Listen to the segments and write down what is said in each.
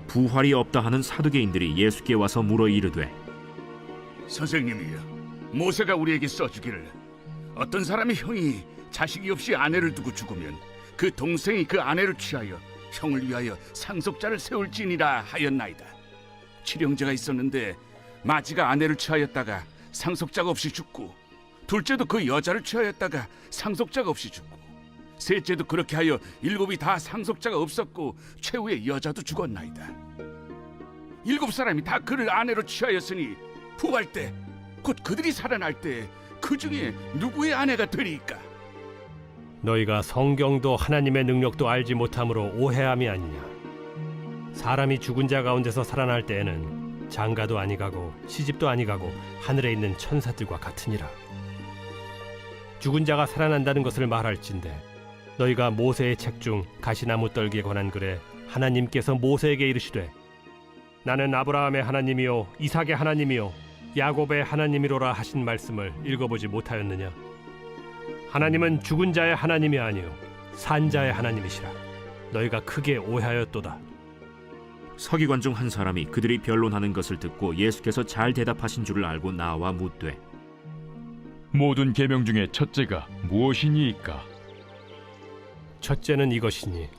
부활이 없다 하는 사두개인들이 예수께 와서 물어 이르되, 선생님이여, 모세가 우리에게 써주기를 어떤 사람의 형이 자식이 없이 아내를 두고 죽으면 그 동생이 그 아내를 취하여 형을 위하여 상속자를 세울지니라 하였나이다. 칠형제가 있었는데 마지가 아내를 취하였다가 상속자가 없이 죽고, 둘째도 그 여자를 취하였다가 상속자가 없이 죽고, 셋째도 그렇게 하여 일곱이 다 상속자가 없었고 최후의 여자도 죽었나이다. 일곱 사람이 다 그를 아내로 취하였으니 부활 때 곧 그들이 살아날 때 그 중에 누구의 아내가 되리이까? 너희가 성경도 하나님의 능력도 알지 못함으로 오해함이 아니냐. 사람이 죽은 자 가운데서 살아날 때에는 장가도 아니가고 시집도 아니가고 하늘에 있는 천사들과 같으니라. 죽은 자가 살아난다는 것을 말할진대 너희가 모세의 책 중 가시나무 떨기에 관한 글에 하나님께서 모세에게 이르시되 나는 아브라함의 하나님이요 이삭의 하나님이요 야곱의 하나님이로라 하신 말씀을 읽어보지 못하였느냐. 하나님은 죽은 자의 하나님이 아니요 산 자의 하나님이시라. 너희가 크게 오해하였도다. 서기관 중 한 사람이 그들이 변론하는 것을 듣고 예수께서 잘 대답하신 줄을 알고 나와 묻되, 모든 계명 중에 첫째가 무엇이니이까? 첫째는 이것이니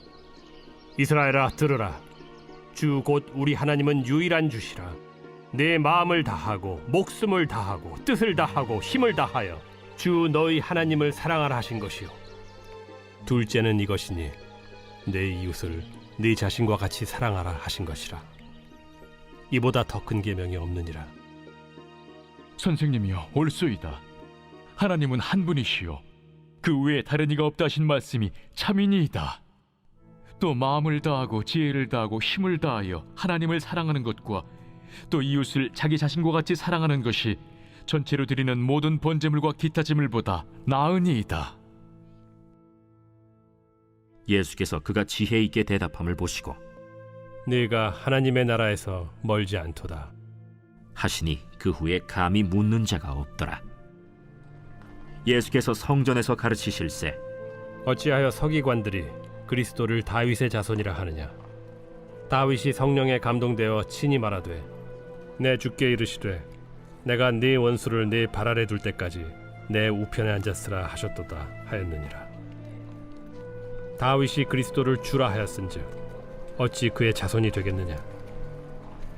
이스라엘아 들으라. 주 곧 우리 하나님은 유일한 주시라. 내 마음을 다하고 목숨을 다하고 뜻을 다하고 힘을 다하여 주 너희 하나님을 사랑하라 하신 것이요. 둘째는 이것이니 내 이웃을 네 자신과 같이 사랑하라 하신 것이라. 이보다 더 큰 계명이 없느니라. 선생님이여 옳소이다. 하나님은 한 분이시요 그 외에 다른 이가 없다 하신 말씀이 참이니이다. 또 마음을 다하고 지혜를 다하고 힘을 다하여 하나님을 사랑하는 것과 또 이웃을 자기 자신과 같이 사랑하는 것이 전체로 드리는 모든 번제물과 기타 제물보다 나으니이다. 예수께서 그가 지혜 있게 대답함을 보시고 네가 하나님의 나라에서 멀지 않도다 하시니 그 후에 감히 묻는 자가 없더라. 예수께서 성전에서 가르치실세 어찌하여 서기관들이 그리스도를 다윗의 자손이라 하느냐. 다윗이 성령에 감동되어 친히 말하되 내 주께 이르시되 내가 네 원수를 네 발 아래 둘 때까지 내 우편에 앉았으라 하셨도다 하였느니라. 다윗이 그리스도를 주라 하였은즉 어찌 그의 자손이 되겠느냐.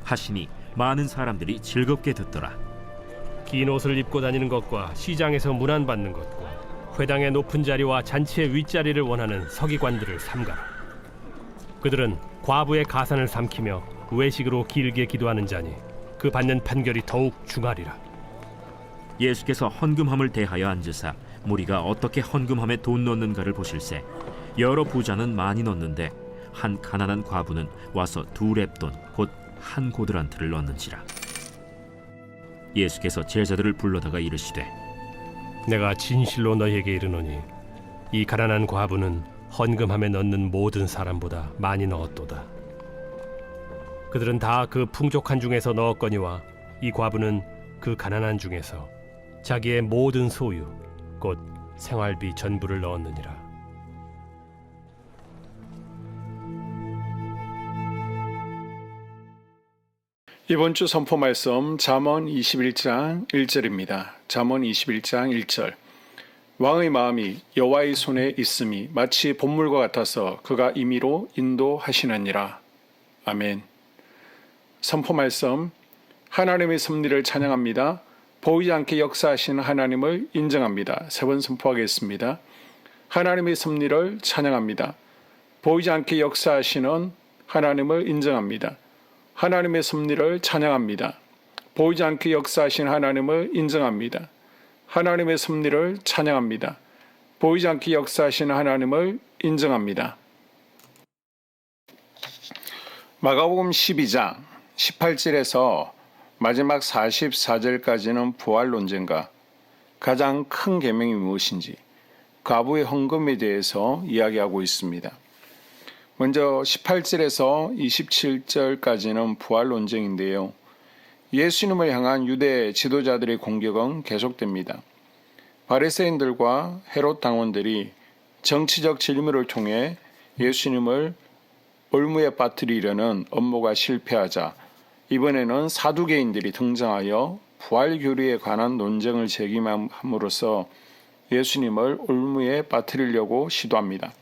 하시니 많은 사람들이 즐겁게 듣더라. 긴 옷을 입고 다니는 것과 시장에서 문안받는 것과 회당의 높은 자리와 잔치의 윗자리를 원하는 서기관들을 삼가라. 그들은 과부의 가산을 삼키며 외식으로 길게 기도하는 자니 그 받는 판결이 더욱 중하리라. 예수께서 헌금함을 대하여 앉으사 무리가 어떻게 헌금함에 돈 넣는가를 보실세 여러 부자는 많이 넣는데 한 가난한 과부는 와서 2렙돈 곧 한 고드란트를 넣는지라. 예수께서 제자들을 불러다가 이르시되 내가 진실로 너희에게 이르노니 이 가난한 과부는 헌금함에 넣는 모든 사람보다 많이 넣었도다. 그들은 다 그 풍족한 중에서 넣었거니와 이 과부는 그 가난한 중에서 자기의 모든 소유 곧 생활비 전부를 넣었느니라. 이번 주 선포 말씀 잠언 21장 1절입니다. 잠언 21장 1절. 왕의 마음이 여호와의 손에 있음이 마치 본물과 같아서 그가 임의로 인도하시느니라. 아멘. 선포 말씀 하나님의 섭리를 찬양합니다. 보이지 않게 역사하시는 하나님을 인정합니다. 3번 선포하겠습니다. 하나님의 섭리를 찬양합니다. 보이지 않게 역사하시는 하나님을 인정합니다. 하나님의 섭리를 찬양합니다. 보이지 않게 역사하신 하나님을 인정합니다. 하나님의 섭리를 찬양합니다. 보이지 않게 역사하시는 하나님을 인정합니다. 마가복음 12장 18절에서 마지막 44절까지는 부활 논쟁과 가장 큰 계명이 무엇인지 과부의 헌금에 대해서 이야기하고 있습니다. 먼저 18절에서 27절까지는 부활 논쟁인데요. 예수님을 향한 유대 지도자들의 공격은 계속됩니다. 바리새인들과 헤롯 당원들이 정치적 질문을 통해 예수님을 올무에 빠뜨리려는 업무가 실패하자 이번에는 사두개인들이 등장하여 부활 교리에 관한 논쟁을 제기함으로써 예수님을 올무에 빠뜨리려고 시도합니다.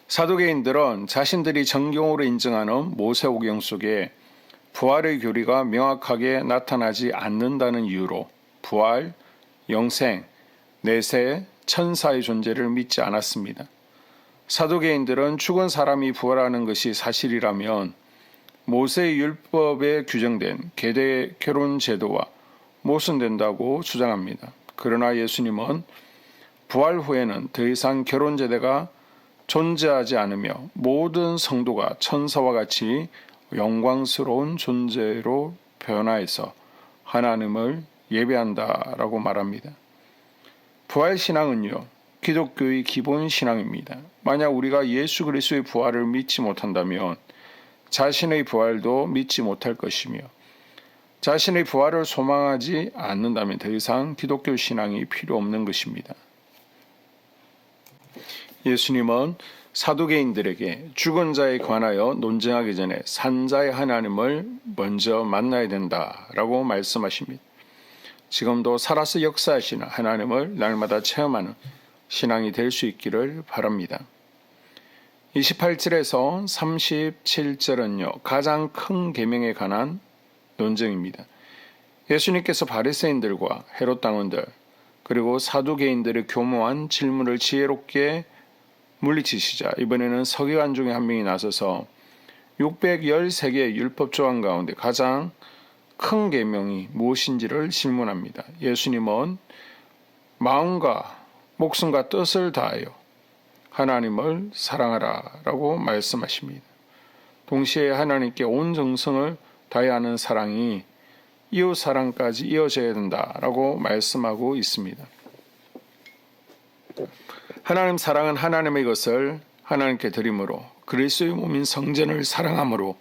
사두개인들은 자신들이 정경으로 인정하는 모세오경 속에 부활의 교리가 명확하게 나타나지 않는다는 이유로 부활, 영생, 내세, 천사의 존재를 믿지 않았습니다. 사두개인들은 죽은 사람이 부활하는 것이 사실이라면 모세의 율법에 규정된 계대 결혼 제도와 모순된다고 주장합니다. 그러나 예수님은 부활 후에는 더 이상 결혼 제도가 존재하지 않으며 모든 성도가 천사와 같이 영광스러운 존재로 변화해서 하나님을 예배한다라고 말합니다. 부활 신앙은요, 기독교의 기본 신앙입니다. 만약 우리가 예수 그리스도의 부활을 믿지 못한다면 자신의 부활도 믿지 못할 것이며 자신의 부활을 소망하지 않는다면 더 이상 기독교 신앙이 필요 없는 것입니다. 예수님은 사두개인들에게 죽은 자에 관하여 논쟁하기 전에 산자의 하나님을 먼저 만나야 된다라고 말씀하십니다. 지금도 살아서 역사하시는 하나님을 날마다 체험하는 신앙이 될 수 있기를 바랍니다. 28절에서 37절은요, 가장 큰 계명에 관한 논쟁입니다. 예수님께서 바리새인들과 헤롯 당원들 그리고 사두개인들의 교묘한 질문을 지혜롭게 물리치시자 이번에는 서기관 중에 한 명이 나서서 613개의 율법 조항 가운데 가장 큰 계명이 무엇인지를 질문합니다. 예수님은 마음과 목숨과 뜻을 다하여 하나님을 사랑하라 라고 말씀하십니다. 동시에 하나님께 온 정성을 다해야 하는 사랑이 이웃 사랑까지 이어져야 된다라고 말씀하고 있습니다. 하나님 사랑은 하나님의 것을 하나님께 드림으로 그리스도의 몸인 성전을 사랑함으로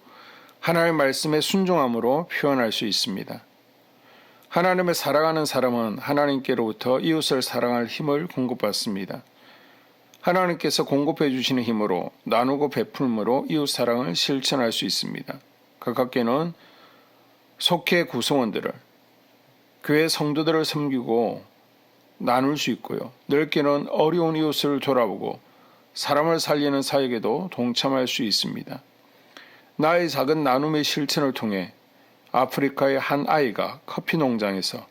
하나님의 말씀에 순종함으로 표현할 수 있습니다. 하나님을 사랑하는 사람은 하나님께로부터 이웃을 사랑할 힘을 공급받습니다. 하나님께서 공급해 주시는 힘으로 나누고 베풀므로 이웃 사랑을 실천할 수 있습니다. 가깝게는 속회 구성원들을 교회 성도들을 섬기고 나눌 수 있고요. 넓게는 어려운 이웃을 돌아보고 사람을 살리는 사역에도 동참할 수 있습니다. 나의 작은 나눔의 실천을 통해 아프리카의 한 아이가 커피 농장에서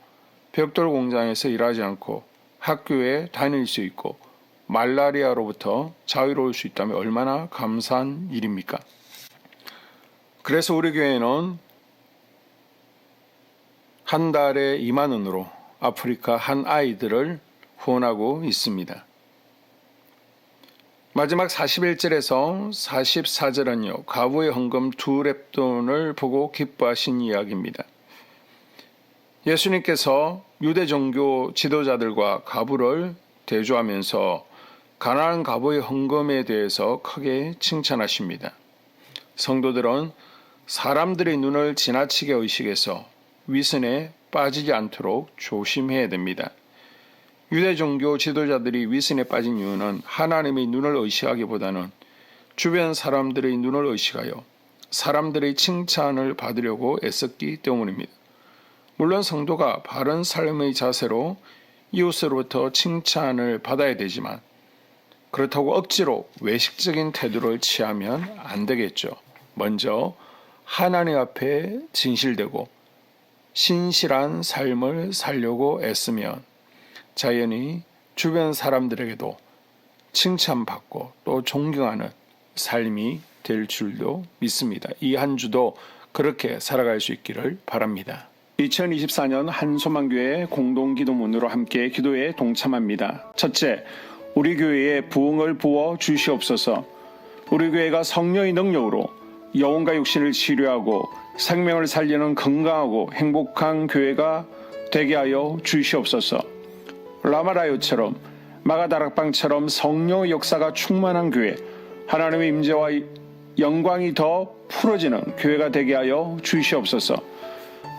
벽돌 공장에서 일하지 않고 학교에 다닐 수 있고 말라리아로부터 자유로울 수 있다면 얼마나 감사한 일입니까? 그래서 우리 교회는 한 달에 2만 원으로 아프리카 한 아이들을 후원하고 있습니다. 마지막 41절에서 44절은요. 과부의 헌금 2렙돈을 보고 기뻐하신 이야기입니다. 예수님께서 유대 종교 지도자들과 과부를 대조하면서 가난한 과부의 헌금에 대해서 크게 칭찬하십니다. 성도들은 사람들의 눈을 지나치게 의식해서 위선에 빠지지 않도록 조심해야 됩니다. 유대 종교 지도자들이 위선에 빠진 이유는 하나님의 눈을 의식하기보다는 주변 사람들의 눈을 의식하여 사람들의 칭찬을 받으려고 애썼기 때문입니다. 물론 성도가 바른 삶의 자세로 이웃으로부터 칭찬을 받아야 되지만 그렇다고 억지로 외식적인 태도를 취하면 안 되겠죠. 먼저 하나님 앞에 진실되고 신실한 삶을 살려고 애쓰면 자연히 주변 사람들에게도 칭찬받고 또 존경하는 삶이 될 줄도 믿습니다. 이 한 주도 그렇게 살아갈 수 있기를 바랍니다. 2024년 한소망교회 공동기도문으로 함께 기도에 동참합니다. 첫째, 우리 교회에 부흥을 부어 주시옵소서. 우리 교회가 성령의 능력으로 영혼과 육신을 치료하고 생명을 살리는 건강하고 행복한 교회가 되게 하여 주시옵소서. 라마라요처럼 마가다락방처럼 성령의 역사가 충만한 교회, 하나님의 임재와 영광이 더 풀어지는 교회가 되게 하여 주시옵소서.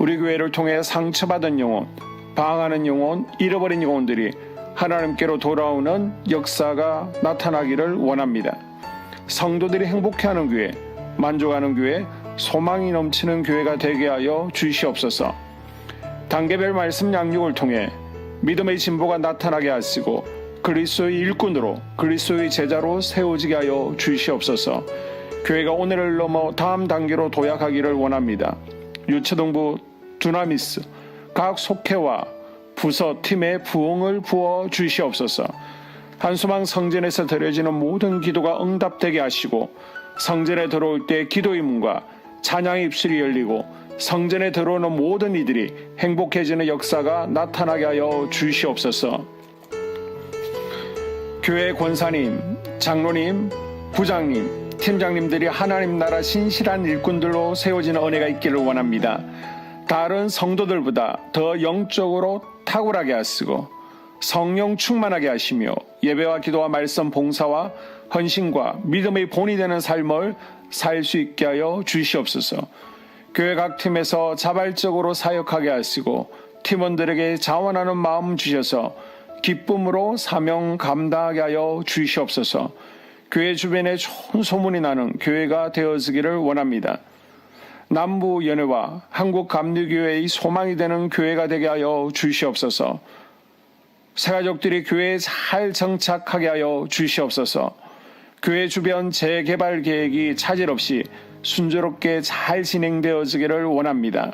우리 교회를 통해 상처받은 영혼, 방황하는 영혼, 잃어버린 영혼들이 하나님께로 돌아오는 역사가 나타나기를 원합니다. 성도들이 행복해하는 교회, 만족하는 교회, 소망이 넘치는 교회가 되게 하여 주시옵소서. 단계별 말씀 양육을 통해 믿음의 진보가 나타나게 하시고 그리스도의 일꾼으로 그리스도의 제자로 세워지게 하여 주시옵소서. 교회가 오늘을 넘어 다음 단계로 도약하기를 원합니다. 유초등부 두나미스 각 속회와 부서 팀에 부흥을 부어 주시옵소서. 한수망 성전에서 드려지는 모든 기도가 응답되게 하시고 성전에 들어올 때 기도의 문과 찬양의 입술이 열리고 성전에 들어오는 모든 이들이 행복해지는 역사가 나타나게 하여 주시옵소서. 교회 권사님, 장로님, 부장님, 팀장님들이 하나님 나라 신실한 일꾼들로 세워지는 은혜가 있기를 원합니다. 다른 성도들보다 더 영적으로 탁월하게 하시고 성령 충만하게 하시며 예배와 기도와 말씀 봉사와 헌신과 믿음의 본이 되는 삶을 살 수 있게 하여 주시옵소서. 교회 각 팀에서 자발적으로 사역하게 하시고 팀원들에게 자원하는 마음 주셔서 기쁨으로 사명 감당하게 하여 주시옵소서. 교회 주변에 좋은 소문이 나는 교회가 되어지기를 원합니다. 남부 연회와 한국 감리교회의 소망이 되는 교회가 되게 하여 주시옵소서. 새가족들이 교회에 잘 정착하게 하여 주시옵소서. 교회 주변 재개발 계획이 차질 없이 순조롭게 잘 진행되어지기를 원합니다.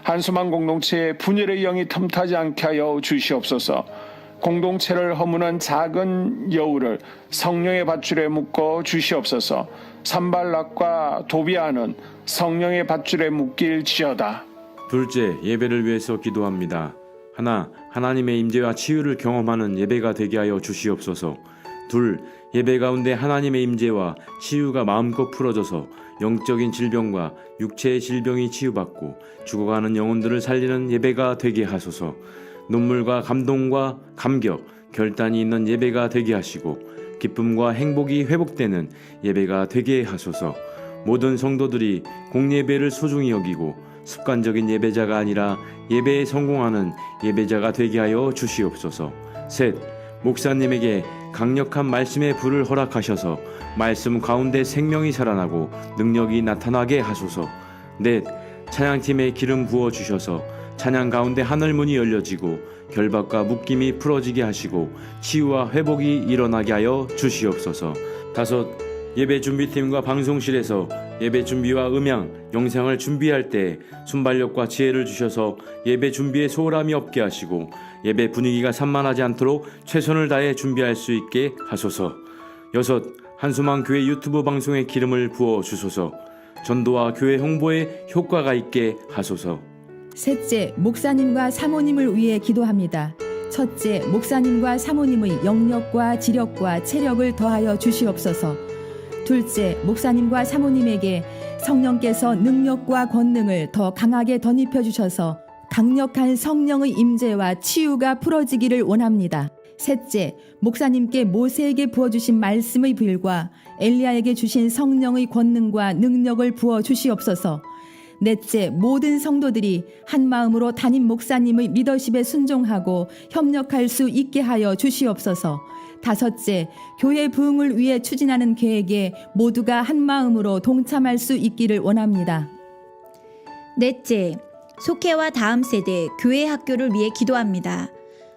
한수망 공동체에 분열의 영이 틈타지 않게 하여 주시옵소서. 공동체를 허무는 작은 여우를 성령의 밧줄에 묶어 주시옵소서. 산발락과 도비아는 성령의 밧줄에 묶일지어다. 둘째, 예배를 위해서 기도합니다. 하나, 하나님의 임재와 치유를 경험하는 예배가 되게 하여 주시옵소서. 둘, 예배 가운데 하나님의 임재와 치유가 마음껏 풀어져서 영적인 질병과 육체의 질병이 치유받고 죽어가는 영혼들을 살리는 예배가 되게 하소서. 눈물과 감동과 감격, 결단이 있는 예배가 되게 하시고 기쁨과 행복이 회복되는 예배가 되게 하소서. 모든 성도들이 공예배를 소중히 여기고 습관적인 예배자가 아니라 예배에 성공하는 예배자가 되게 하여 주시옵소서. 셋, 목사님에게 강력한 말씀의 불을 허락하셔서 말씀 가운데 생명이 살아나고 능력이 나타나게 하소서. 넷, 찬양팀에 기름 부어 주셔서 찬양 가운데 하늘문이 열려지고 결박과 묶임이 풀어지게 하시고 치유와 회복이 일어나게 하여 주시옵소서. 다섯, 예배 준비팀과 방송실에서 예배 준비와 음향, 영상을 준비할 때 순발력과 지혜를 주셔서 예배 준비에 소홀함이 없게 하시고 예배 분위기가 산만하지 않도록 최선을 다해 준비할 수 있게 하소서. 여섯, 한수망 교회 유튜브 방송에 기름을 부어 주소서. 전도와 교회 홍보에 효과가 있게 하소서. 셋째, 목사님과 사모님을 위해 기도합니다. 첫째, 목사님과 사모님의 영력과 지력과 체력을 더하여 주시옵소서. 둘째, 목사님과 사모님에게 성령께서 능력과 권능을 더 강하게 덧입혀 주셔서 강력한 성령의 임재와 치유가 풀어지기를 원합니다. 셋째, 목사님께 모세에게 부어주신 말씀의 불과 엘리야에게 주신 성령의 권능과 능력을 부어 주시옵소서. 넷째, 모든 성도들이 한 마음으로 담임 목사님의 리더십에 순종하고 협력할 수 있게 하여 주시옵소서. 다섯째, 교회 부흥을 위해 추진하는 계획에 모두가 한 마음으로 동참할 수 있기를 원합니다. 넷째, 속회와 다음 세대 교회 학교를 위해 기도합니다.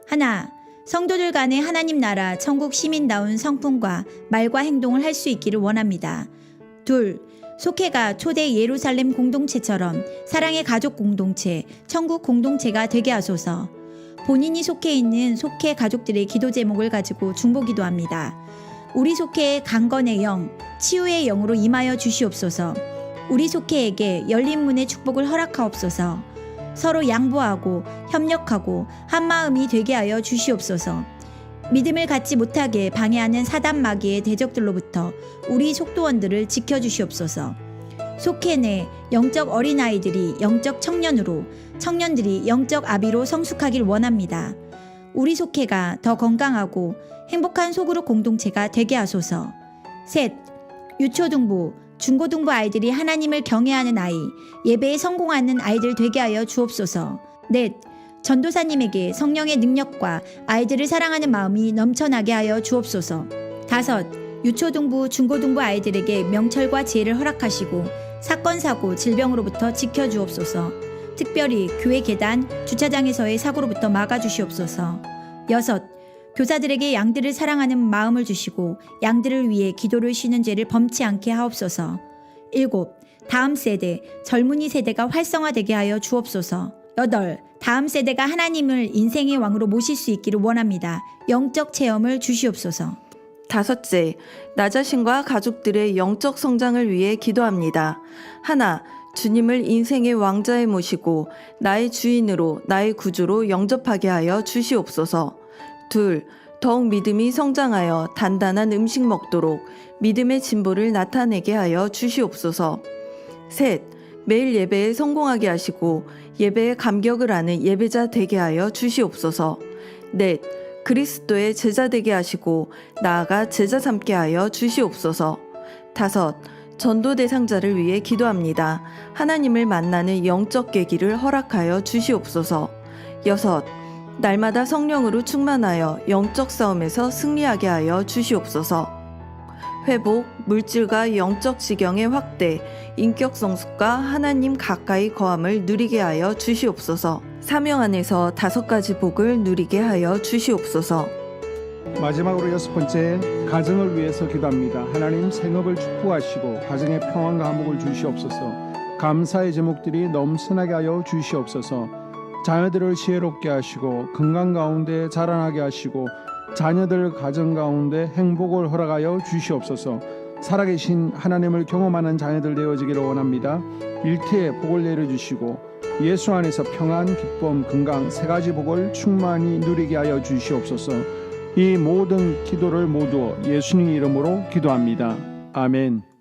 하나, 성도들 간의 하나님 나라 천국 시민다운 성품과 말과 행동을 할 수 있기를 원합니다. 둘, 속회가 초대 예루살렘 공동체처럼 사랑의 가족 공동체, 천국 공동체가 되게 하소서. 본인이 속해 있는 속회 가족들의 기도 제목을 가지고 중보기도합니다. 우리 속회의 강건의 영, 치유의 영으로 임하여 주시옵소서. 우리 속회에게 열린 문의 축복을 허락하옵소서. 서로 양보하고 협력하고 한마음이 되게 하여 주시옵소서. 믿음을 갖지 못하게 방해하는 사단 마귀의 대적들로부터 우리 속도원들을 지켜주시옵소서. 속회 내 영적 어린아이들이 영적 청년으로, 청년들이 영적 아비로 성숙하길 원합니다. 우리 속회가 더 건강하고 행복한 소그룹 공동체가 되게 하소서. 셋, 유초등부, 중고등부 아이들이 하나님을 경외하는 아이, 예배에 성공하는 아이들 되게 하여 주옵소서. 넷, 전도사님에게 성령의 능력과 아이들을 사랑하는 마음이 넘쳐나게 하여 주옵소서. 다섯, 유초등부, 중고등부 아이들에게 명철과 지혜를 허락하시고 사건, 사고, 질병으로부터 지켜주옵소서. 특별히 교회 계단, 주차장에서의 사고로부터 막아주시옵소서. 6. 교사들에게 양들을 사랑하는 마음을 주시고 양들을 위해 기도를 쉬는 죄를 범치 않게 하옵소서. 7. 다음 세대, 젊은이 세대가 활성화되게 하여 주옵소서. 8. 다음 세대가 하나님을 인생의 왕으로 모실 수 있기를 원합니다. 영적 체험을 주시옵소서. 5. 나 자신과 가족들의 영적 성장을 위해 기도합니다. 하나, 주님을 인생의 왕자에 모시고 나의 주인으로 나의 구주로 영접하게 하여 주시옵소서. 2. 더욱 믿음이 성장하여 단단한 음식 먹도록 믿음의 진보를 나타내게 하여 주시옵소서. 3. 매일 예배에 성공하게 하시고 예배의 감격을 아는 예배자 되게 하여 주시옵소서. 4. 그리스도의 제자 되게 하시고 나아가 제자 삼게 하여 주시옵소서. 5. 전도 대상자를 위해 기도합니다. 하나님을 만나는 영적 계기를 허락하여 주시옵소서. 6. 날마다 성령으로 충만하여 영적 싸움에서 승리하게 하여 주시옵소서. 회복, 물질과 영적 지경의 확대, 인격 성숙과 하나님 가까이 거함을 누리게 하여 주시옵소서. 사명 안에서 5가지 복을 누리게 하여 주시옵소서. 마지막으로 6번째, 가정을 위해서 기도합니다. 하나님 생업을 축복하시고 가정의 평안과 화목을 주시옵소서. 감사의 제목들이 넘쳐나게 하여 주시옵소서. 자녀들을 지혜롭게 하시고 건강 가운데 자라나게 하시고 자녀들 가정 가운데 행복을 허락하여 주시옵소서. 살아계신 하나님을 경험하는 자녀들 되어지기를 원합니다. 일태에 복을 내려주시고 예수 안에서 평안, 기쁨, 건강 3가지 복을 충만히 누리게 하여 주시옵소서. 이 모든 기도를 모두 예수님 이름으로 기도합니다. 아멘.